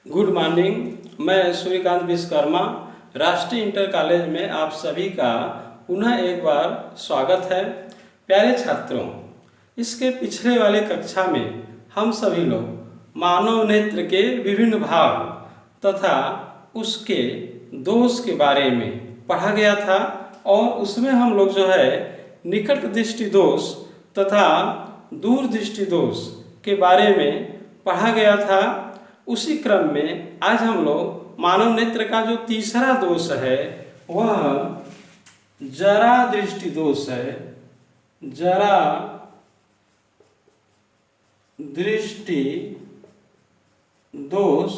Good morning. मैं सूर्यकांत विश्वकर्मा राष्ट्रीय inter college में आप सभी का पुनः एक बार स्वागत है। प्यारे छात्रों, इसके पिछले वाले कक्षा में हम सभी लोग मानव नेत्र के विभिन्न भाग तथा उसके दोष के बारे में पढ़ा गया था और उसमें हम लोग जो है निकट दृष्टि दोष तथा दूर दृष्टि दोष के बारे में पढ़ा गया था। उसी क्रम में आज हम लोग मानव नेत्र का जो तीसरा दोष है वह जरा दृष्टि दोष है। जरा दृष्टि दोष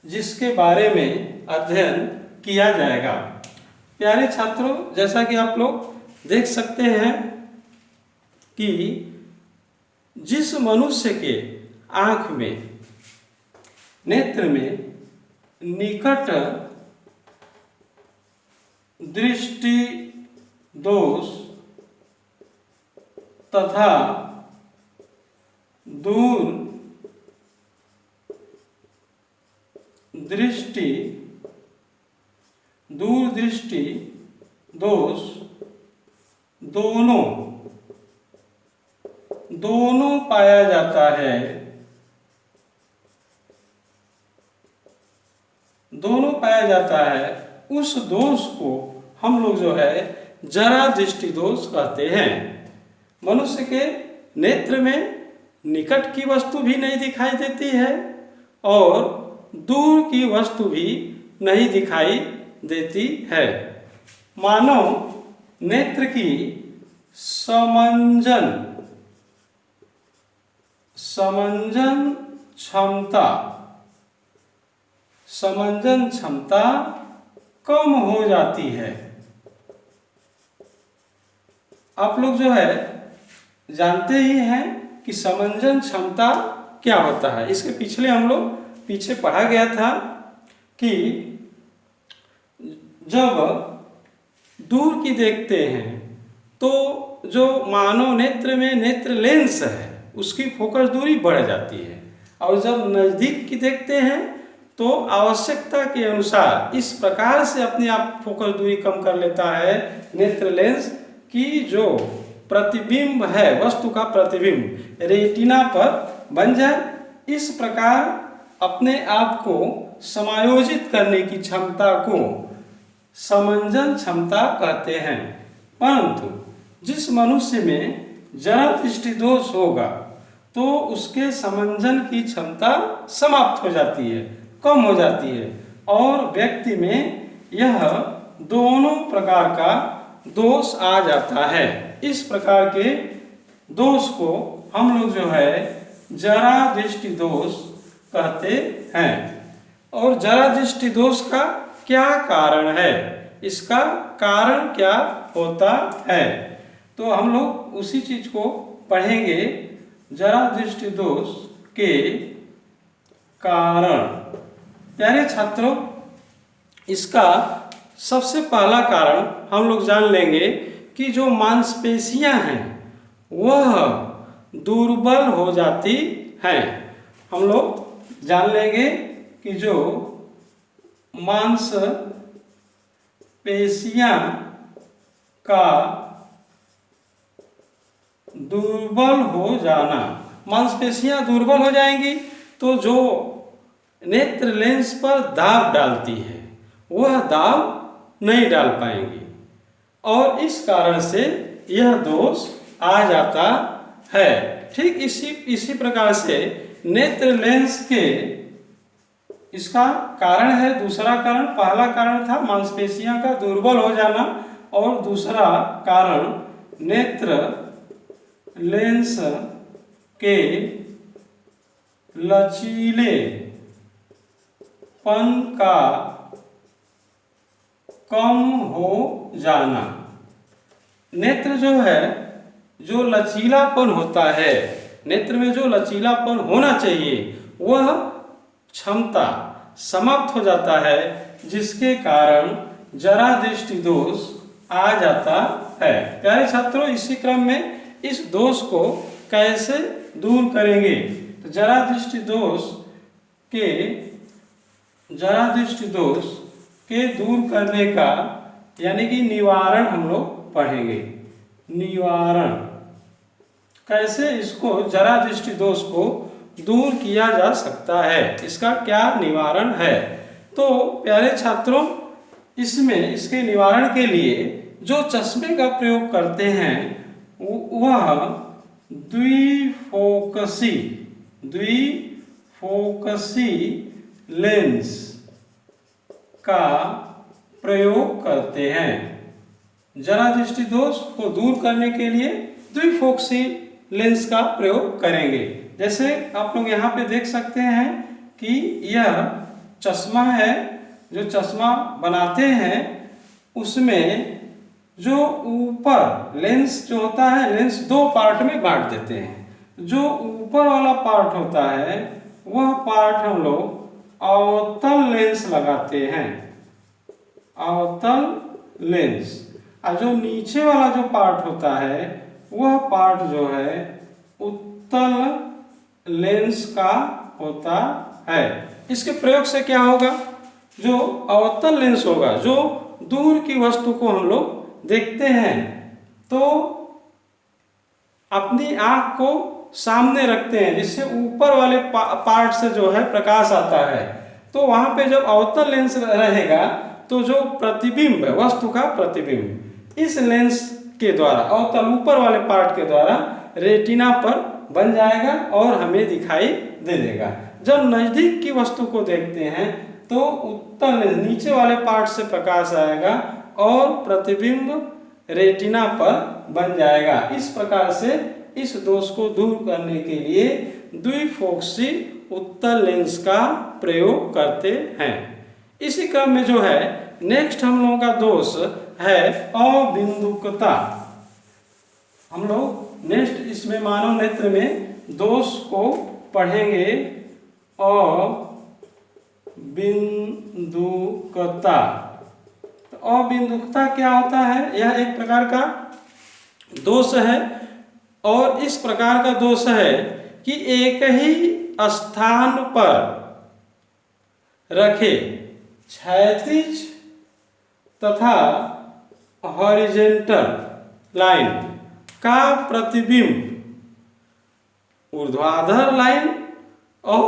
जिसके बारे में अध्ययन किया जाएगा। प्यारे छात्रों, जैसा कि आप लोग देख सकते हैं कि जिस मनुष्य के आँख में नेत्र में निकट दृष्टि दोष तथा दूर दृष्टि दोष दोनों पाया जाता है। उस दोष को हम लोग जो है जरा दृष्टि दोष कहते हैं। मनुष्य के नेत्र में निकट की वस्तु भी नहीं दिखाई देती है और दूर की वस्तु भी नहीं दिखाई देती है। मानव नेत्र की समंजन क्षमता कम हो जाती है। आप लोग जो है जानते ही हैं कि समंजन क्षमता क्या होता है। इसके पिछले हम लोग पीछे पढ़ा गया था कि जब दूर की देखते हैं तो जो मानव नेत्र में नेत्र लेंस है उसकी फोकस दूरी बढ़ जाती है और जब नज़दीक की देखते हैं तो आवश्यकता के अनुसार इस प्रकार से अपने आप फोकस दूरी कम कर लेता है नेत्र लेंस की जो प्रतिबिंब है, वस्तु का प्रतिबिंब रेटिना पर बन जाए। इस प्रकार अपने आप को समायोजित करने की क्षमता को समंजन क्षमता कहते हैं। परंतु जिस मनुष्य में जरा दृष्टि दोष होगा तो उसके समंजन की क्षमता समाप्त हो जाती है, कम हो जाती है और व्यक्ति में यह दोनों प्रकार का दोष आ जाता है। इस प्रकार के दोष को हम लोग जो है जरा दृष्टि दोष कहते हैं। और जरा दृष्टि दोष का क्या कारण है, इसका कारण क्या होता है, तो हम लोग उसी चीज को पढ़ेंगे। जरा दृष्टि दोष के कारण। प्यारे छात्रों, इसका सबसे पहला कारण हम लोग जान लेंगे कि जो मांसपेशियां हैं वह दुर्बल हो जाती हैं। हम लोग जान लेंगे कि जो मांसपेशियां का दुर्बल हो जाना, मांसपेशियां दुर्बल हो जाएंगी तो जो नेत्र लेंस पर दाब डालती है वह दाब नहीं डाल पाएंगी और इस कारण से यह दोष आ जाता है। ठीक इसी प्रकार से नेत्र लेंस के इसका कारण है। दूसरा कारण, पहला कारण था मांसपेशियां का दुर्बल हो जाना और दूसरा कारण नेत्र लेंस के लचीलेपन का कम हो जाना। नेत्र जो है, जो लचीलापन होता है, नेत्र में जो लचीलापन होना चाहिए वह क्षमता समाप्त हो जाता है जिसके कारण जरा दृष्टि दोष आ जाता है। प्यारे छात्रों, इसी क्रम में इस दोष को कैसे दूर करेंगे, तो जरा दृष्टि दोष के जरा दृष्टि दोष के दूर करने का यानी कि निवारण हम लोग पढ़ेंगे। निवारण कैसे इसको जरा दृष्टि दोष को दूर किया जा सकता है, इसका क्या निवारण है। तो प्यारे छात्रों, इसमें इसके निवारण के लिए जो चश्मे का प्रयोग करते हैं वह द्विफोकसी लेंस का प्रयोग करते हैं। जरा दृष्टि दोष को दूर करने के लिए द्विफोकसी लेंस का प्रयोग करेंगे। जैसे आप लोग यहाँ पे देख सकते हैं कि यह चश्मा है, जो चश्मा बनाते हैं उसमें जो ऊपर लेंस जो होता है, लेंस दो पार्ट में बांट देते हैं। जो ऊपर वाला पार्ट होता है वह पार्ट हम लोग अवतल लेंस लगाते हैं, अवतल लेंस। और जो नीचे वाला जो पार्ट होता है वह पार्ट जो है उत्तल लेंस का होता है। इसके प्रयोग से क्या होगा, जो अवतल लेंस होगा, जो दूर की वस्तु को हम लोग देखते हैं तो अपनी आंख को सामने रखते हैं, जिससे ऊपर वाले पार्ट से जो है प्रकाश आता है। तो वहां पे जब अवतल लेंस रहेगा तो जो प्रतिबिंब है, वस्तु का प्रतिबिंब इस लेंस के द्वारा, अवतल ऊपर वाले पार्ट के द्वारा रेटिना पर बन जाएगा और हमें दिखाई दे देगा। जब नजदीक की वस्तु को देखते हैं तो उत्तल लेंस नीचे वाले पार्ट से प्रकाश आएगा और प्रतिबिंब रेटिना पर बन जाएगा। इस प्रकार से इस दोष को दूर करने के लिए द्विफोकसी उत्तल लेंस का प्रयोग करते हैं। इसी क्रम में जो है नेक्स्ट हम लोगों का दोष है अबिंदुकता। हम लोग नेक्स्ट इसमें मानव नेत्र में दोष को पढ़ेंगे। अबिंदुकता, तो अबिंदुकता क्या होता है? यह एक प्रकार का दोष है और इस प्रकार का दोष है कि एक ही स्थान पर रखे क्षैतिज तथा हॉरिजॉन्टल लाइन का प्रतिबिंब ऊर्ध्वाधर लाइन और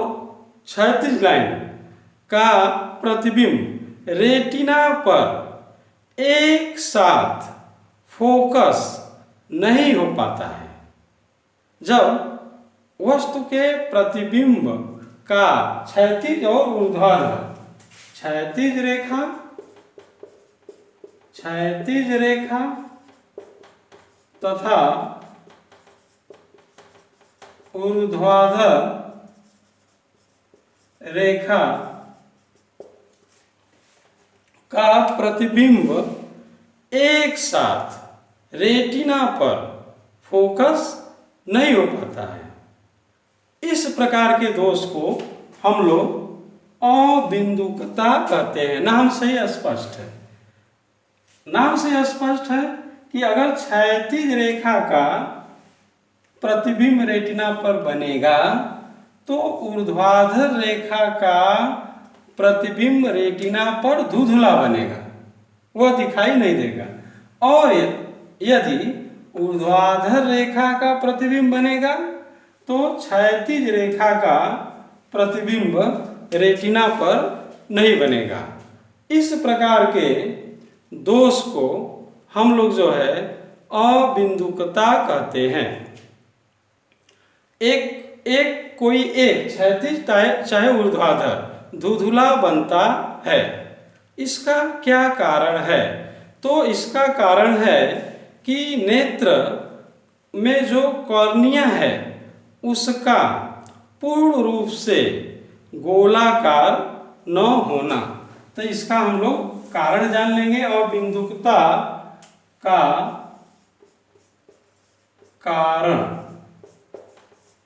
क्षैतिज लाइन का प्रतिबिंब रेटिना पर एक साथ फोकस नहीं हो पाता है। जब वस्तु के प्रतिबिंब का क्षैतिज और ऊर्ध्वाधर, क्षैतिज रेखा तथा ऊर्ध्वाधर रेखा का प्रतिबिंब एक साथ रेटिना पर फोकस नहीं हो पाता है। इस प्रकार के दोष को हम लोग अबिंदुकता कहते हैं। नाम से ही स्पष्ट है, नाम से स्पष्ट है कि अगर क्षैतिज रेखा का प्रतिबिंब रेटिना पर बनेगा तो ऊर्ध्वाधर रेखा का प्रतिबिंब रेटिना पर धुंधला बनेगा, वह दिखाई नहीं देगा। और यदि ऊर्ध्वाधर रेखा का प्रतिबिंब बनेगा तो क्षैतिज रेखा का प्रतिबिंब रेटिना पर नहीं बनेगा। इस प्रकार के दोष को हम लोग जो है अबिंदुकता कहते हैं। कोई एक क्षैतिज चाहे ऊर्ध्वाधर धुंधला बनता है, इसका क्या कारण है? तो इसका कारण है कि नेत्र में जो कॉर्निया है उसका पूर्ण रूप से गोलाकार न होना। तो इसका हम लोग कारण जान लेंगे। अबिंदुकता का कारण,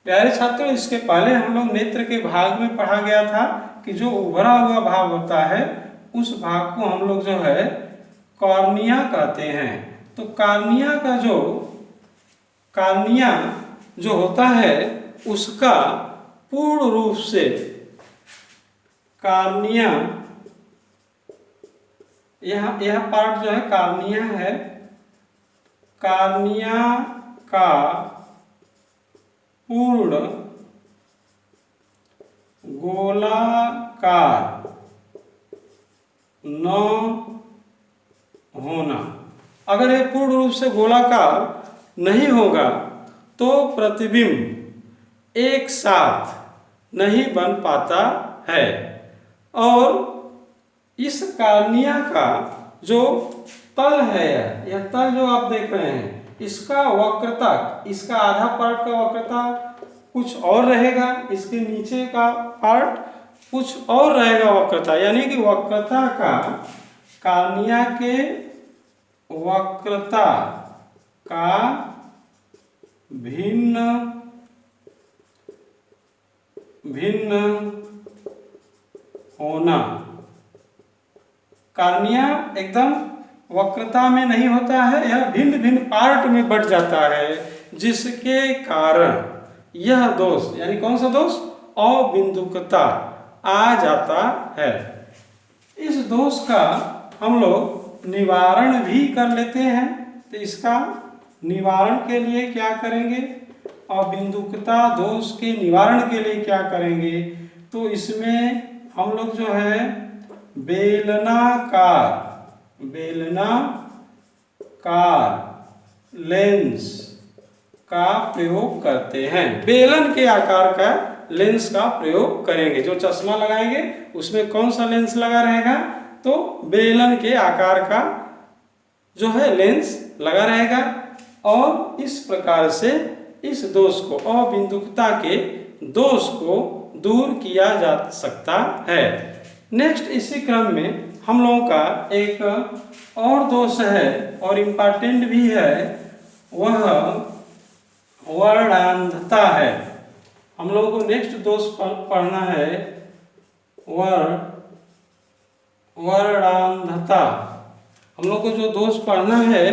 प्यारे छात्रों, इसके पहले हम लोग नेत्र के भाग में पढ़ा गया था कि जो उभरा हुआ भाग होता है उस भाग को हम लोग जो है कॉर्निया कहते हैं। तो कॉर्निया जो होता है उसका पूर्ण रूप से कार्निया, यह पार्ट जो है कार्निया है, कार्निया का पूर्ण गोलाकार न होना। अगर यह पूर्ण रूप से गोलाकार नहीं होगा तो प्रतिबिंब एक साथ नहीं बन पाता है। और इस कार्निया का जो तल है, यह तल जो आप देख रहे हैं, इसका वक्रता, इसका आधा पार्ट का वक्रता कुछ और रहेगा, इसके नीचे का पार्ट कुछ और रहेगा वक्रता, यानी कि वक्रता का, कार्निया के वक्रता का भिन्न भिन्न होना। कार्निया एकदम वक्रता में नहीं होता है, यह भिन्न भिन्न पार्ट में बट जाता है, जिसके कारण यह दोष, यानी कौन सा दोष, अबिंदुकता आ जाता है। इस दोष का हम लोग निवारण भी कर लेते हैं। तो इसका निवारण के लिए क्या करेंगे, अबिंदुकता दोष के निवारण के लिए क्या करेंगे, तो इसमें हम लोग जो है बेलनाकार लेंस का प्रयोग करते हैं। बेलन के आकार का लेंस का प्रयोग करेंगे। जो चश्मा लगाएंगे उसमें कौन सा लेंस लगा रहेगा, तो बेलन के आकार का जो है लेंस लगा रहेगा। और इस प्रकार से इस दोष को, अबिंदुकता के दोष को दूर किया जा सकता है। नेक्स्ट इसी क्रम में हम लोगों का एक और दोष है और इम्पॉर्टेंट भी है, वह वर्णांधता है। हम लोगों को नेक्स्ट दोष पढ़ना है वर्णांधता। हम लोग को जो दोष पढ़ना है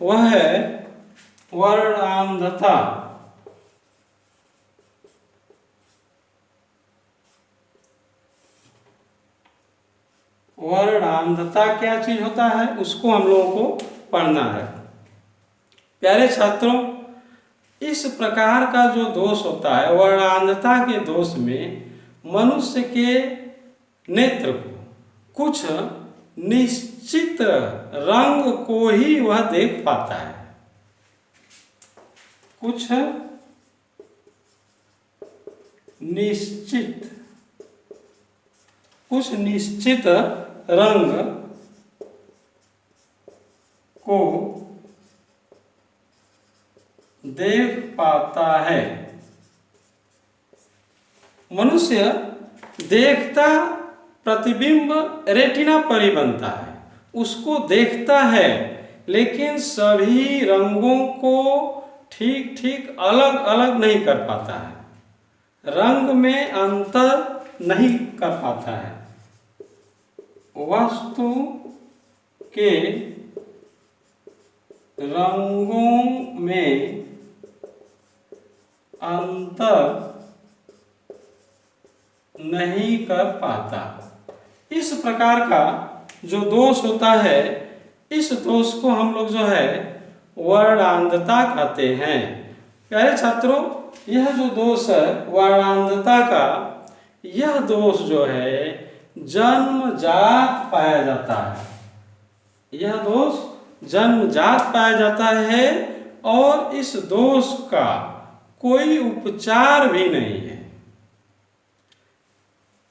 वह है वर्णांधता। वर्णांधता क्या चीज होता है, उसको हम लोगों को पढ़ना है। प्यारे छात्रों, इस प्रकार का जो दोष होता है, वर्णांधता के दोष में मनुष्य के नेत्र को कुछ निश्चित रंग को ही वह देख पाता है। कुछ निश्चित रंग को देख पाता है। मनुष्य देखता प्रतिबिंब रेटिना पर ही बनता है, उसको देखता है, लेकिन सभी रंगों को ठीक ठीक अलग अलग नहीं कर पाता है, रंग में अंतर नहीं कर पाता है। वस्तु के रंगों में अंतर नहीं कर पाता। इस प्रकार का जो दोष होता है, इस दोष को हम लोग जो है वर्णांधता कहते हैं। प्यारे छात्रों, यह जो दोष है वर्णांधता का, यह दोष जो है जन्मजात पाया जाता है। यह दोष जन्मजात पाया जाता है और इस दोष का कोई उपचार भी नहीं है।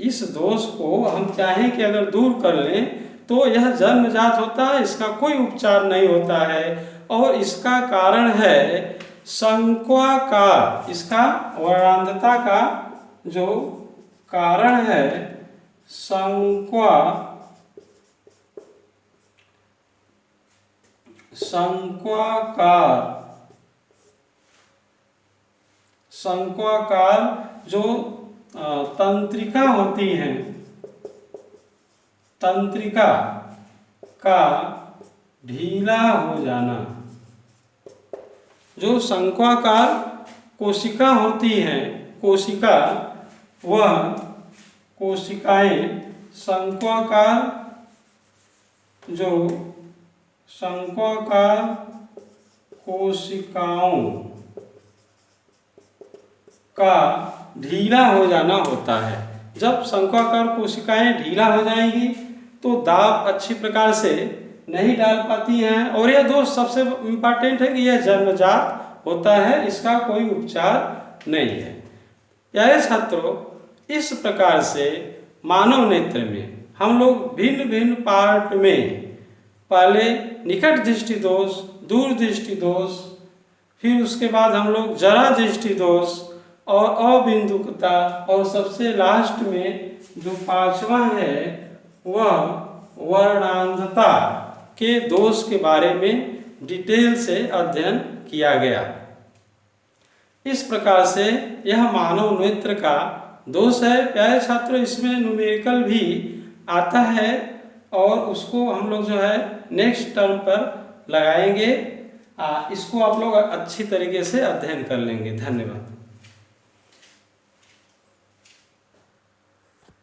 इस दोष को हम चाहें कि अगर दूर कर लें तो यह जन्मजात होता है, इसका कोई उपचार नहीं होता है। और इसका कारण है संक्वाकार। इसका वर्णांधता का जो कारण है संक्वाकार जो तंत्रिका होती हैं, तंत्रिका का ढीला हो जाना। जो संक्वाकार कोशिका होती हैं, कोशिका वह कोशिकाएं शंक्वाकार, जो शंक्वाकार कोशिकाओं का ढीला हो जाना होता है। जब शंक्वाकार कोशिकाएं ढीला हो जाएंगी तो दाब अच्छी प्रकार से नहीं डाल पाती हैं, और यह दोष सबसे इम्पॉर्टेंट है कि यह जन्मजात होता है, इसका कोई उपचार नहीं है। प्यारे छात्रों, इस प्रकार से मानव नेत्र में हम लोग भिन्न भिन्न पार्ट में पहले निकट दृष्टि दोष, दूर दृष्टि दोष, फिर उसके बाद हम लोग जरा दृष्टि दोष और अबिंदुकता, और सबसे लास्ट में जो पांचवा है वह वर्णांधता के दोष के बारे में डिटेल से अध्ययन किया गया। इस प्रकार से यह मानव नेत्र का दोष है। प्यारे छात्रों, इसमें न्यूमेरिकल भी आता है और उसको हम लोग जो है नेक्स्ट टर्म पर लगाएंगे। इसको आप लोग अच्छी तरीके से अध्ययन कर लेंगे। धन्यवाद।